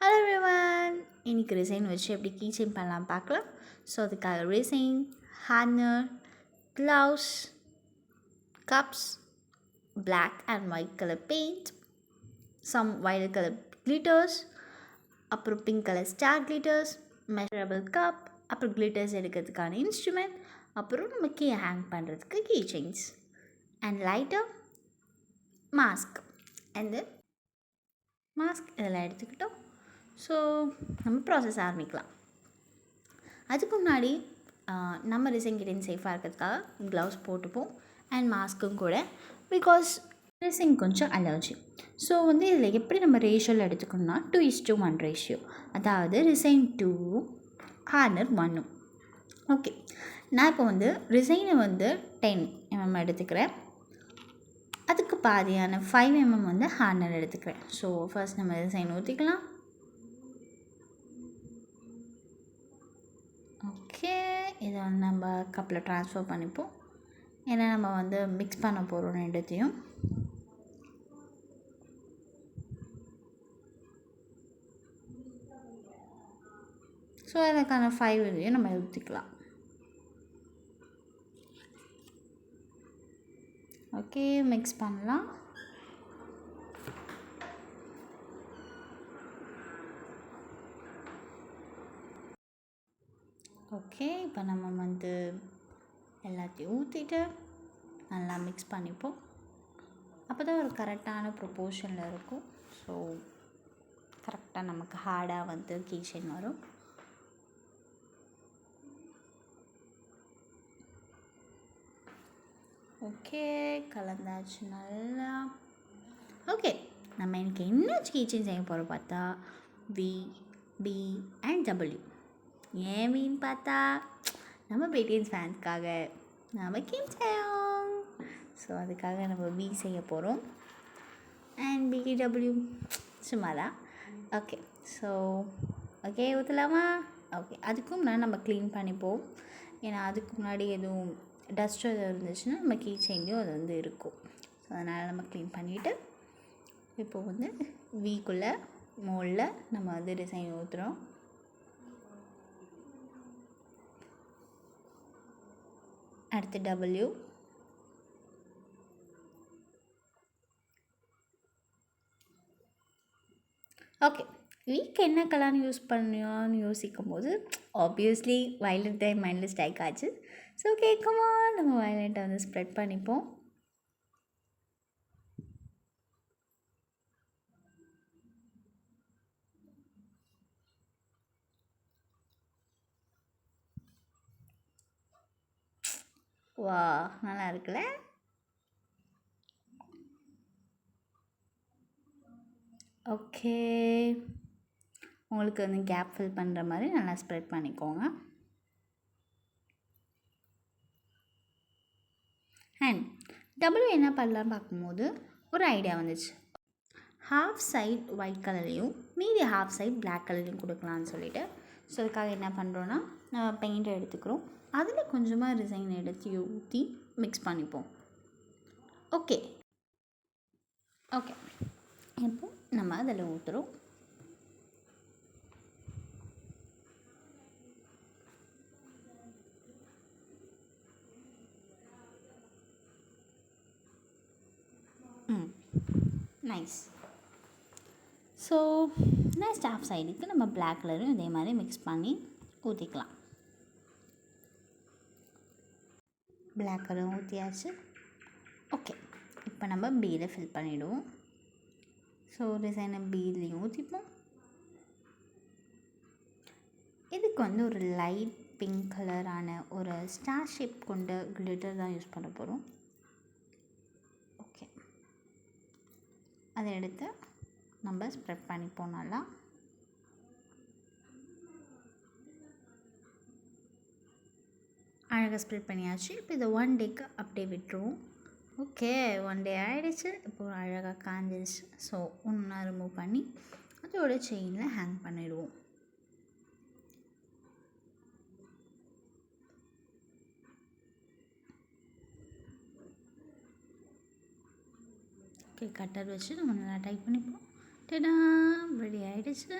Hello everyone, இன்றைக்கி resign வச்சு எப்படி கீ செயின் பண்ணலாம் பார்க்கலாம். ஸோ அதுக்காக resin, hardener, gloves, cups, black and white colour paint, some violet colour glitters, அப்புறம் pink colour star glitters, measurable cup, அப்புறம் glitters எடுக்கிறதுக்கான இன்ஸ்ட்ருமெண்ட், அப்புறம் நம்ம கீ ஹேங் பண்ணுறதுக்கு key chains and lighter, mask and then mask இதெல்லாம் எடுத்துக்கிட்டோம். So நம்ம process ஆரம்பிக்கலாம். அதுக்கு முன்னாடி நம்ம ரிசைன் கிட்டேருந்து சேஃபாக இருக்கிறதுக்காக க்ளவுஸ் போட்டுப்போம் அண்ட் மாஸ்க்கும் கூட, பிகாஸ் ரிசைன் கொஞ்சம் அலர்ஜி. ஸோ இதில் எப்படி நம்ம ரேஷியோவில் எடுத்துக்கணும்னா 2:1 ரேஷியோ, அதாவது ரிசைன் 2 ஹார்னர் 1. ஓகே, நான் இப்போ ரிசைனை 10 mm எடுத்துக்கிறேன். அதுக்கு பாதியான 5 mm ஹார்னர் எடுத்துக்கிறேன். ஸோ ஃபர்ஸ்ட் நம்ம ரிசைன் ஊற்றிக்கலாம். ஓகே, இதை நம்ம கப்பில் ட்ரான்ஸ்ஃபர் பண்ணிப்போம். ஏன்னா நம்ம மிக்ஸ் பண்ண போகிறோம் ரெண்டுத்தையும். ஸோ அதுக்கான 5 இதையும் நம்ம ஊற்றிக்கலாம். ஓகே, மிக்ஸ் பண்ணலாம். ஓகே, இப்போ நம்ம எல்லாத்தையும் ஊற்றிட்டு நல்லா மிக்ஸ் பண்ணிப்போம். அப்போ தான் ஒரு கரெக்டான ப்ரொப்போர்ஷனில் இருக்கும். ஸோ கரெக்டாக நமக்கு ஹார்டாக கீ செயின் வரும். ஓகே, கலந்தாச்சு நல்லா. ஓகே, நம்ம எனக்கு என்ன கீ செயின் செய்ய போகிறோம் பார்த்தா வி, பி அண்ட் டபிள்யூ. ஏன் வீன்னு பார்த்தா நம்ம பிடிஎஸ் ஃபேன்ஸ்க்காக நம்ம கீப் செய்யோம். ஸோ அதுக்காக நம்ம பி செய்ய போகிறோம் அண்ட் பிடபிள்யூ சும்மா தான். ஓகே, ஸோ ஓகே ஊற்றலாமா? ஓகே, அதுக்கும் முன்னாடி நம்ம க்ளீன் பண்ணிப்போம். ஏன்னா அதுக்கு முன்னாடி எதுவும் டஸ்ட் எதுவும் இருந்துச்சுன்னா நம்ம கீ செயின்லேயும் அது இருக்கும். ஸோ அதனால் நம்ம க்ளீன் பண்ணிவிட்டு இப்போது வீக்குள்ளே மோல்டில் நம்ம டிசைன் ஊற்றுறோம். அடுத்து டபிள்யூ, ஓகே. வீக் என்ன கலர்னு யூஸ் பண்ணியோன்னு யோசிக்கும் போது ஆப்வியஸ்லி வயலட் தான் மைண்டில் ஸ்ட்ரைக் ஆச்சு. ஸோ கேட்குமா நம்ம வயலட்டை ஸ்ப்ரெட் பண்ணிப்போம். வா, நல்லா இருக்குல்ல? ஓகே, உங்களுக்கு கேப் ஃபில் பண்ணுற மாதிரி நல்லா ஸ்ப்ரெட் பண்ணிக்கோங்க. அண்ட் டபுள்யூ என்ன பண்ணலான்னு பார்க்கும்போது ஒரு ஐடியா வந்துச்சு. ஹாஃப் சைட் ஒயிட் கலர்லேயும் மீதி ஹாஃப் சைட் பிளாக் கலர்லேயும் கொடுக்கலான்னு சொல்லிட்டு. ஸோ அதுக்காக என்ன பண்ணுறோன்னா நம்ம பெயிண்டை எடுத்துக்கிறோம். அதில் கொஞ்சமாக டிசைன் எடுத்து ஊற்றி மிக்ஸ் பண்ணிப்போம். ஓகே ஓகே, இப்போ நம்ம அதில் ஊற்றுறோம். நைஸ். ஸோ நெக்ஸ்ட் ஹாஃப் சைடுக்கு நம்ம பிளாக் கலரும் இதே மாதிரி மிக்ஸ் பண்ணி ஊற்றிக்கலாம். பிளாக் கலரும் ஊற்றியாச்சு. ஓகே, இப்போ நம்ம பீயில் ஃபில் பண்ணிவிடுவோம். ஸோ டிசைனை பீலையும் ஊற்றிப்போம். இதுக்கு ஒரு லைட் பிங்க் கலரான ஒரு ஸ்டார் ஷேப் கொண்ட கிளிட்டர் தான் யூஸ் பண்ண போகிறோம். ஓகே, அதை எடுத்து நம்ம ஸ்ப்ரெட் பண்ணிப்போம் நல்லா. அழகாக ஸ்ப்ரெட் பண்ணியாச்சு. இப்போ இதை 1 டேக்கு அப்படியே விட்டுருவோம். ஓகே, 1 டே ஆகிடுச்சு. இப்போ அழகாக காஞ்சிடுச்சு. ஸோ ஒன்றா ரிமூவ் பண்ணி அதோட செயினில் ஹேங் பண்ணிடுவோம். ஓகே, கட்டர் வச்சு நம்ம நல்லா டைப் பண்ணிப்போம். டடா, ரெடி ஆகிடுச்சு.